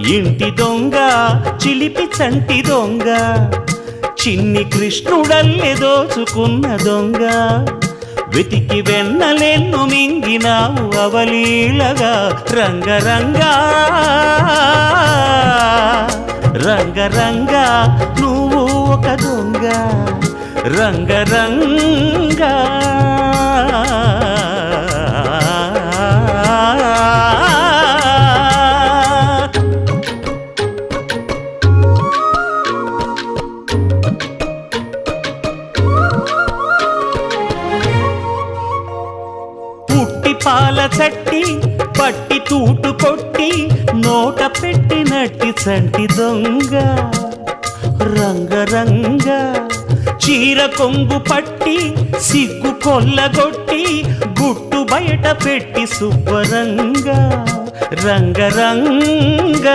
ఇంటి దొంగ చిలిపి చంటి దొంగ చిన్ని కృష్ణుడల్లె దోచుకున్న దొంగ వెతికి వెన్నలెన్ను మింగినావు అవలీలగా రంగరంగా రంగరంగా నువ్వు ఒక దొంగ రంగరంగా పాల చట్టి పట్టి తూటు కొట్టి నోట పెట్టినట్టి చంటి దొంగ రంగరంగ చీర కొంగు పట్టి సిగ్గు కొల్లగొట్టి గుట్టు బయట పెట్టి శుభ్రంగా రంగరంగ